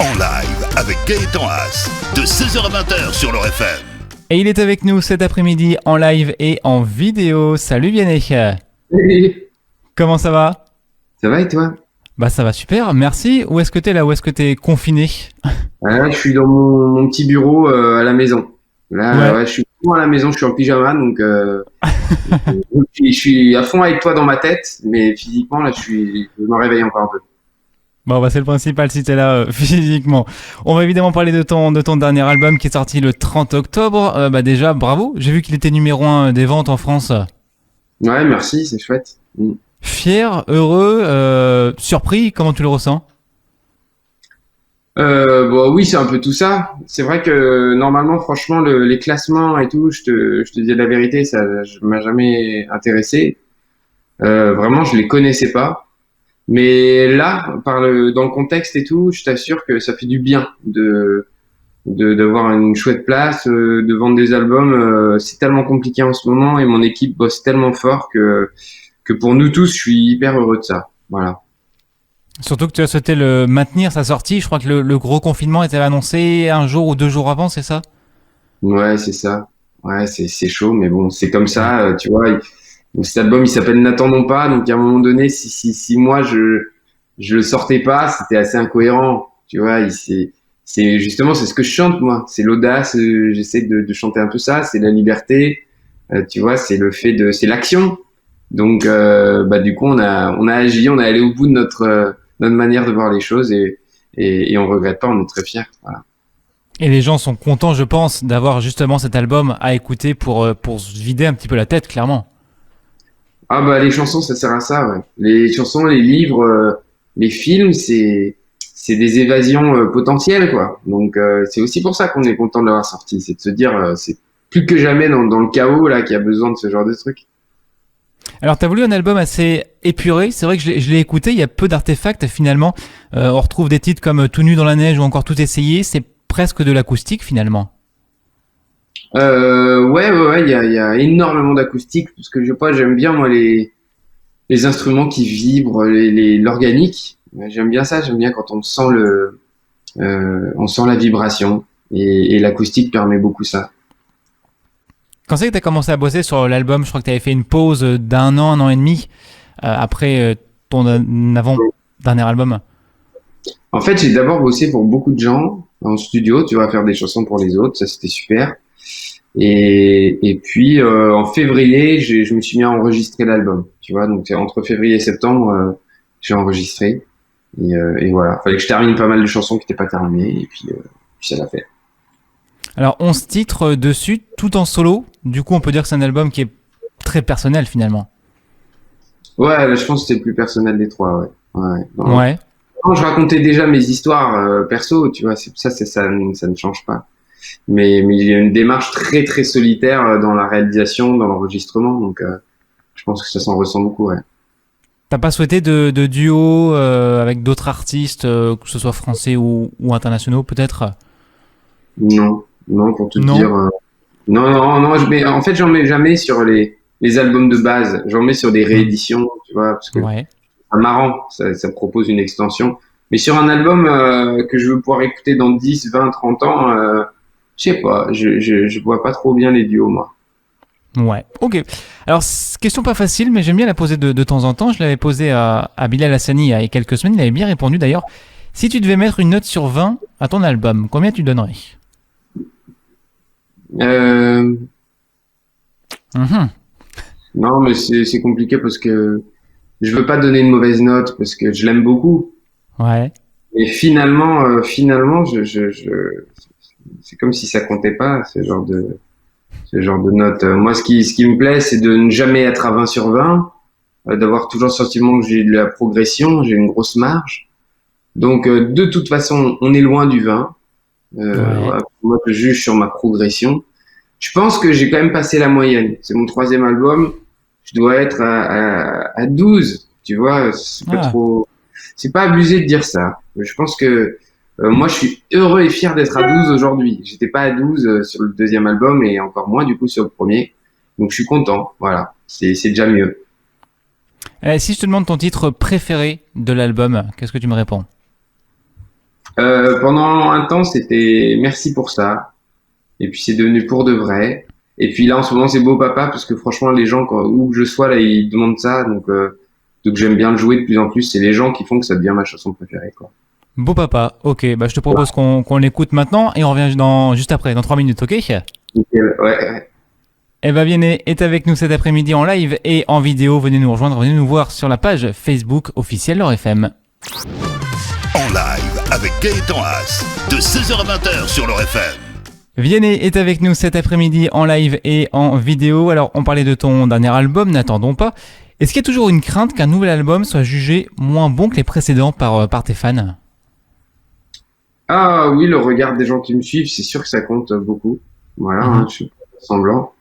en live avec Gaëtan Haas, de 16h à 20h sur l'Or FM. Et il est avec nous cet après-midi en live et en vidéo. Salut Vianney. Salut. Comment ça va ? Ça va et toi? Bah ça va super, merci. Où est-ce que t'es là ? Où est-ce que t'es confiné ? Là, je suis dans mon petit bureau à la maison. Là, ouais, je suis à la maison, je suis en pyjama, donc je suis à fond avec toi dans ma tête, mais physiquement, là, je me réveille encore un peu. Bon bah c'est le principal si t'es là physiquement. On va évidemment parler de ton dernier album qui est sorti le 30 octobre. Bah déjà, bravo, j'ai vu qu'il était numéro 1 des ventes en France. Ouais, merci, c'est chouette. Fier, heureux, surpris, comment tu le ressens ? Bon, oui, c'est un peu tout ça. C'est vrai que normalement, franchement, les classements et tout, je te dis la vérité, ça m'a jamais intéressé. Vraiment, je les connaissais pas. Mais là, dans le contexte et tout, je t'assure que ça fait du bien d'avoir une chouette place, de vendre des albums. C'est tellement compliqué en ce moment et mon équipe bosse tellement fort que pour nous tous, je suis hyper heureux de ça. Voilà. Surtout que tu as souhaité le maintenir sa sortie. Je crois que le gros confinement était annoncé un jour ou 2 jours avant, c'est ça ? Ouais, c'est ça. Ouais, c'est chaud, mais bon, c'est comme ça, tu vois. Donc cet album, il s'appelle N'attendons pas. Donc à un moment donné, si moi je le sortais pas, c'était assez incohérent. Tu vois, c'est justement c'est ce que je chante moi. C'est l'audace. J'essaie de chanter un peu ça. C'est la liberté. Tu vois, c'est l'action. Donc bah du coup on a agi, on est allé au bout de notre manière de voir les choses et on regrette pas. On est très fiers. Voilà. Et les gens sont contents, je pense, d'avoir justement cet album à écouter pour se vider un petit peu la tête, clairement. Ah bah les chansons, ça sert à ça, ouais. Les chansons, les livres, les films, c'est des évasions potentielles, quoi. Donc c'est aussi pour ça qu'on est content de l'avoir sorti, c'est de se dire c'est plus que jamais dans le chaos là qu'il y a besoin de ce genre de truc. Alors, t'as voulu un album assez épuré. C'est vrai que je l'ai écouté. Il y a peu d'artefacts finalement. On retrouve des titres comme Tout nu dans la neige ou encore Tout essayé. C'est presque de l'acoustique finalement. Ouais, il y a énormément d'acoustique parce que j'aime bien moi les instruments qui vibrent, l'organique. J'aime bien ça, j'aime bien quand on sent on sent la vibration et l'acoustique permet beaucoup ça. Quand c'est que t'as commencé à bosser sur l'album ? Je crois que t'avais fait une pause d'un an et demi après ton avant-dernier album. En fait, j'ai d'abord bossé pour beaucoup de gens en studio, tu vois, faire des chansons pour les autres, ça c'était super. Et puis en février, je me suis mis à enregistrer l'album, tu vois, donc entre février et septembre, j'ai enregistré et voilà. Fallait que je termine pas mal de chansons qui n'étaient pas terminées et puis ça l'a fait. Alors 11 titres dessus, tout en solo. Du coup, on peut dire que c'est un album qui est très personnel finalement. Ouais, là, je pense que c'était le plus personnel des trois, ouais. Ouais. Ouais. Quand je racontais déjà mes histoires perso, tu vois, ça ne change pas. Mais il y a une démarche très très solitaire dans la réalisation, dans l'enregistrement, donc je pense que ça s'en ressent beaucoup, ouais. T'as pas souhaité de duo avec d'autres artistes, que ce soit français ou internationaux peut-être ? Non, pour tout te Non. dire. Non. Mais en fait, j'en mets jamais sur les albums de base. J'en mets sur des rééditions, tu vois, parce que Ouais. c'est marrant, ça propose une extension. Mais sur un album que je veux pouvoir écouter dans 10, 20, 30 ans, je sais pas, je vois pas trop bien les duos, moi. Ouais, ok. Alors, question pas facile, mais j'aime bien la poser de temps en temps. Je l'avais posée à Bilal Hassani il y a quelques semaines. Il avait bien répondu d'ailleurs. Si tu devais mettre une note sur 20 à ton album, combien tu donnerais ? Mhm. Non, mais c'est compliqué parce que je veux pas donner une mauvaise note parce que je l'aime beaucoup. Ouais. Et finalement, c'est comme si ça comptait pas, ce genre de note. Moi, ce qui me plaît, c'est de ne jamais être à 20 sur 20, d'avoir toujours le sentiment que j'ai de la progression, j'ai une grosse marge. Donc, de toute façon, on est loin du 20. Ouais. Voilà, moi, je juge sur ma progression. Je pense que j'ai quand même passé la moyenne. C'est mon troisième album. Je dois être à 12. Tu vois, c'est pas Ah. trop, c'est pas abusé de dire ça. Je pense que moi, je suis heureux et fier d'être à 12 aujourd'hui. J'étais pas à 12 sur le deuxième album et encore moins du coup sur le premier. Donc, je suis content. Voilà, c'est déjà mieux. Si je te demande ton titre préféré de l'album, qu'est-ce que tu me réponds ? Pendant un temps, c'était merci pour ça. Et puis c'est devenu pour de vrai. Et puis là, en ce moment, c'est beau papa parce que franchement, les gens, où que je sois, là, ils demandent ça. Donc j'aime bien le jouer de plus en plus. C'est les gens qui font que ça devient ma chanson préférée, quoi. Beau papa, ok, bah je te propose qu'on l'écoute maintenant et on revient juste après, dans 3 minutes, ok? Ouais. Eva Vianney est avec nous cet après-midi en live et en vidéo. Venez nous rejoindre, venez nous voir sur la page Facebook officielle Beurre FM. En live avec Gaëtan Haas, de 16h à 20h sur Beurre FM. Vianney est avec nous cet après-midi en live et en vidéo. Alors, on parlait de ton dernier album, N'attendons pas. Est-ce qu'il y a toujours une crainte qu'un nouvel album soit jugé moins bon que les précédents par tes fans? Ah oui, le regard des gens qui me suivent, c'est sûr que ça compte beaucoup. Voilà, je suis pas semblant.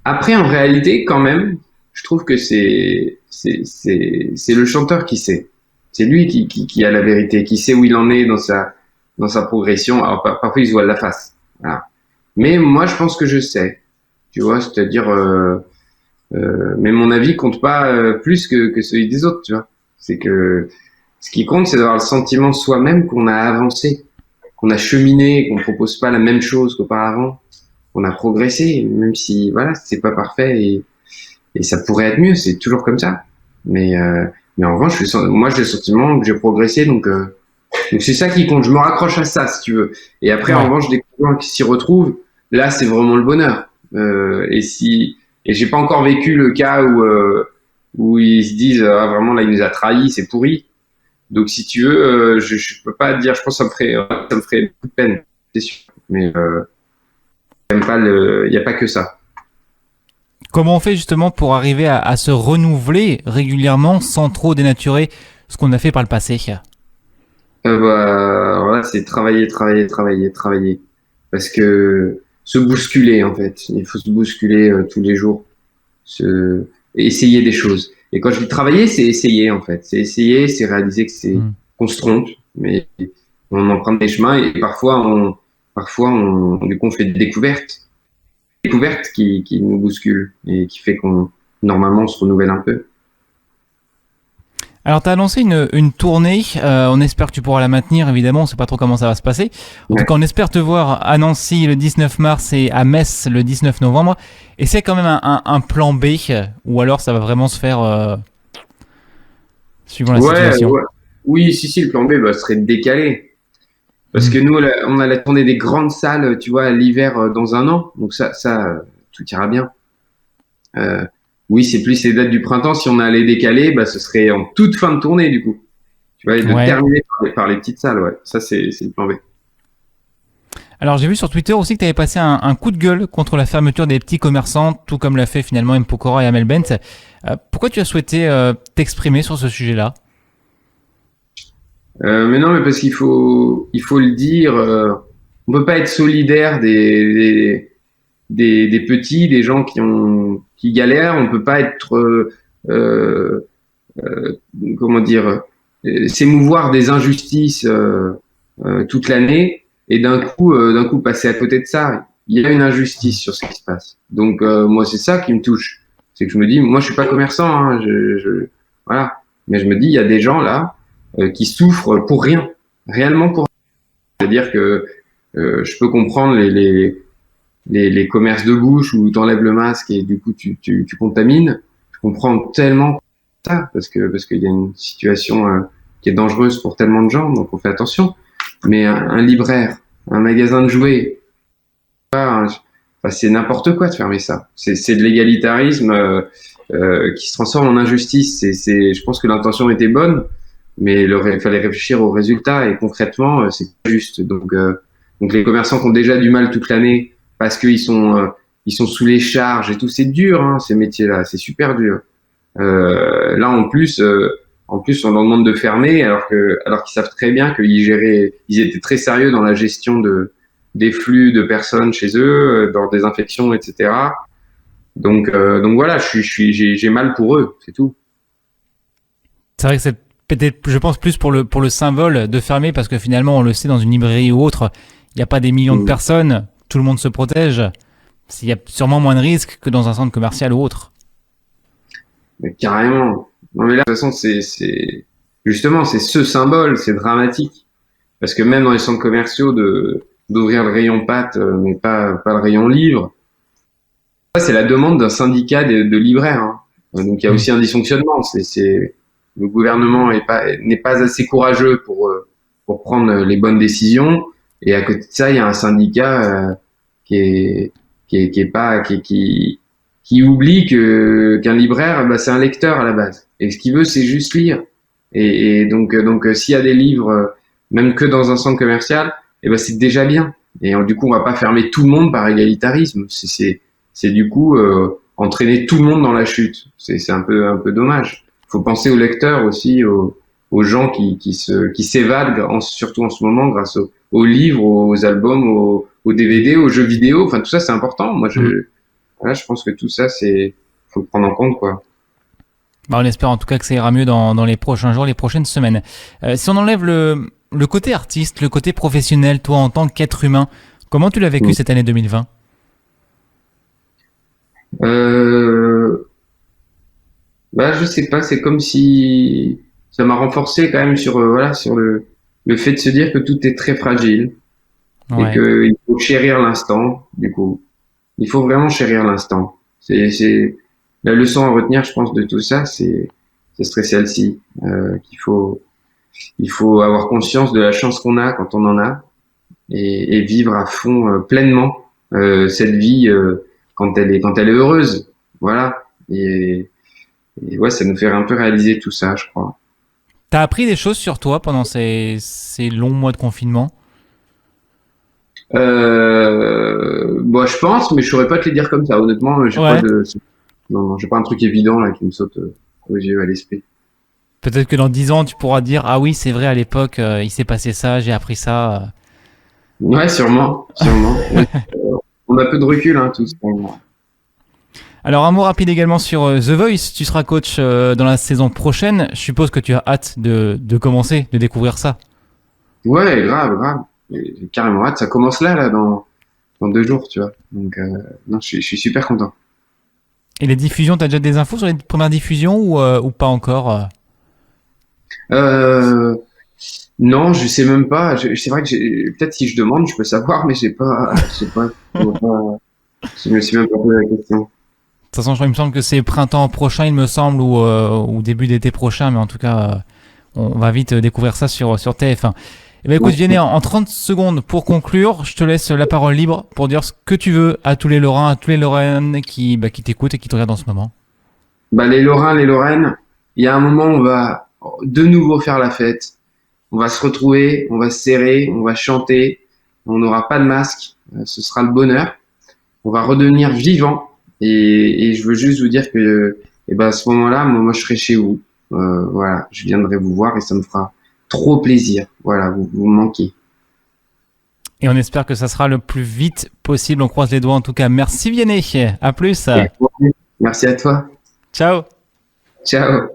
Après, en réalité, quand même, je trouve que c'est le chanteur qui sait. C'est lui qui a la vérité, qui sait où il en est dans sa progression. Alors parfois il se voile la face. Voilà. Mais moi, je pense que je sais. Tu vois, c'est-à-dire, mais mon avis compte pas plus que celui des autres. Tu vois, c'est que ce qui compte, c'est d'avoir le sentiment soi-même qu'on a avancé, qu'on a cheminé, qu'on propose pas la même chose qu'auparavant, qu'on a progressé, même si voilà, c'est pas parfait et ça pourrait être mieux. C'est toujours comme ça. Mais en revanche, moi, j'ai le sentiment que j'ai progressé, donc c'est ça qui compte. Je me raccroche à ça, si tu veux. Et après, en revanche, des gens qui s'y retrouvent, là, c'est vraiment le bonheur. Et j'ai pas encore vécu le cas où ils se disent ah, vraiment là, il nous a trahis, c'est pourri. Donc, si tu veux, je peux pas te dire. Je pense que ça me ferait beaucoup de peine, c'est sûr. Mais il y a pas que ça. Comment on fait justement pour arriver à se renouveler régulièrement sans trop dénaturer ce qu'on a fait par le passé? Voilà, c'est travailler. Parce que se bousculer, en fait. Il faut se bousculer tous les jours. Essayer des choses. Et quand je dis travailler, c'est essayer, en fait. C'est essayer, c'est réaliser qu'on se trompe, mais on emprunte des chemins et parfois du coup, on fait des découvertes. Découvertes qui nous bousculent et qui fait normalement, on se renouvelle un peu. Alors, tu as annoncé une tournée. On espère que tu pourras la maintenir, évidemment. On sait pas trop comment ça va se passer. En tout cas, on espère te voir à Nancy le 19 mars et à Metz le 19 novembre. Et c'est quand même un plan B, ou alors ça va vraiment se faire suivant la situation. Ouais. Oui, si, le plan B serait de décaler. Parce que nous, on a la tournée des grandes salles, tu vois, l'hiver dans un an. Donc ça, tout ira bien. Oui, c'est plus les dates du printemps. Si on allait décaler, ce serait en toute fin de tournée, du coup. Tu vois, et de terminer par les petites salles, ouais. Ça, c'est le plan B. Alors, j'ai vu sur Twitter aussi que tu avais passé un coup de gueule contre la fermeture des petits commerçants, tout comme l'a fait finalement M. Pokora et Amel Bent. Pourquoi tu as souhaité t'exprimer sur ce sujet-là? Mais non, mais parce qu'il faut le dire. On peut pas être solidaire des petits, des gens qui galèrent. On peut pas être comment dire, s'émouvoir des injustices toute l'année et d'un coup passer à côté de ça. Il y a une injustice sur ce qui se passe. Donc moi c'est ça qui me touche, c'est que je me dis, moi je suis pas commerçant, hein, voilà, mais je me dis il y a des gens là qui souffrent pour rien, réellement pour rien. C'est-à-dire que je peux comprendre les commerces de bouche où tu enlèves le masque et du coup tu contamines. Je comprends tellement ça parce qu'il y a une situation qui est dangereuse pour tellement de gens, donc on fait attention. Mais un libraire, un magasin de jouets, c'est n'importe quoi de fermer ça. C'est de l'égalitarisme qui se transforme en injustice. Je pense que l'intention était bonne, mais il fallait réfléchir aux résultats et concrètement, c'est pas juste. Donc les commerçants qui ont déjà du mal toute l'année parce qu'ils sont sous les charges et tout, c'est dur, hein, ces métiers-là, c'est super dur. Là, en plus, on leur demande de fermer alors qu'ils savent très bien ils étaient très sérieux dans la gestion des flux de personnes chez eux, dans des infections, etc. Donc voilà, j'ai mal pour eux, c'est tout. C'est vrai que c'est peut-être, je pense, plus pour le symbole de fermer, parce que finalement, on le sait, dans une librairie ou autre, il n'y a pas des millions de personnes, tout le monde se protège. Il y a sûrement moins de risques que dans un centre commercial ou autre. Mais carrément. Non mais là, de toute façon, justement, c'est ce symbole, c'est dramatique. Parce que même dans les centres commerciaux, d'ouvrir le rayon pâtes, mais pas le rayon livres, ça, c'est la demande d'un syndicat de libraires. Hein. Donc, il y a aussi un dysfonctionnement. Le gouvernement n'est pas assez courageux pour prendre les bonnes décisions. Et à côté de ça, il y a un syndicat qui oublie qu'un libraire, bah, c'est un lecteur à la base. Et ce qu'il veut, c'est juste lire. Et donc, s'il y a des livres, même que dans un centre commercial, ben, c'est déjà bien. Et du coup, on va pas fermer tout le monde par égalitarisme. C'est du coup entraîner tout le monde dans la chute. C'est un peu dommage. Faut penser aux lecteurs aussi, aux gens qui s'évadent, surtout en ce moment, grâce aux livres, aux albums, aux DVD, aux jeux vidéo. Enfin, tout ça, c'est important. Moi, je pense que tout ça, faut le prendre en compte, quoi. Bah, on espère en tout cas que ça ira mieux dans les prochains jours, les prochaines semaines. Si on enlève le côté artiste, le côté professionnel, toi en tant qu'être humain, comment tu l'as vécu cette année 2020 ? Bah, je sais pas, c'est comme si ça m'a renforcé quand même sur le fait de se dire que tout est très fragile et que il faut chérir l'instant. Du coup, il faut vraiment chérir l'instant. C'est la leçon à retenir, je pense, de tout ça, ce serait celle-ci, il faut avoir conscience de la chance qu'on a quand on en a et vivre à fond pleinement cette vie quand elle est heureuse. Voilà. Et ouais, ça nous fait un peu réaliser tout ça, je crois. T'as appris des choses sur toi pendant ces longs mois de confinement ? Bon, je pense, mais je saurais pas te les dire comme ça. Honnêtement, non, j'ai pas un truc évident là qui me saute aux yeux, à l'esprit. Peut-être que dans 10 ans, tu pourras dire « Ah oui, c'est vrai, à l'époque, il s'est passé ça, j'ai appris ça. » Ouais, sûrement. On a peu de recul, hein, tous. Alors, un mot rapide également sur The Voice. Tu seras coach dans la saison prochaine. Je suppose que tu as hâte de commencer, de découvrir ça. Ouais, grave. J'ai carrément hâte. Ça commence là, dans 2 jours, tu vois. Donc, non, je suis super content. Et les diffusions, t'as déjà des infos sur les premières diffusions ou pas encore Non, je sais même pas. C'est vrai que peut-être si je demande, je peux savoir, mais je me suis même pas posé la question. De toute façon, il me semble que c'est printemps prochain, il me semble, ou début d'été prochain, mais en tout cas, on va vite découvrir ça sur TF1. Eh ben, écoute, Vianney, en 30 secondes pour conclure, je te laisse la parole libre pour dire ce que tu veux à tous les Lorrains, à tous les Lorraines qui t'écoutent et qui te regardent en ce moment. Bah, les Lorrains, les Lorraines, il y a un moment où on va de nouveau faire la fête. On va se retrouver, on va se serrer, on va chanter, on n'aura pas de masque, ce sera le bonheur. On va redevenir vivant et je veux juste vous dire que à ce moment-là, moi je serai chez vous. Voilà, je viendrai vous voir et ça me fera trop plaisir. Voilà, vous me manquez. Et on espère que ça sera le plus vite possible. On croise les doigts en tout cas. Merci Vianney. À plus. Merci à toi. Ciao. Ciao.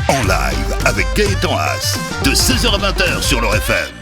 En live avec Gaëtan Haas, de 16h à 20h sur leur FM.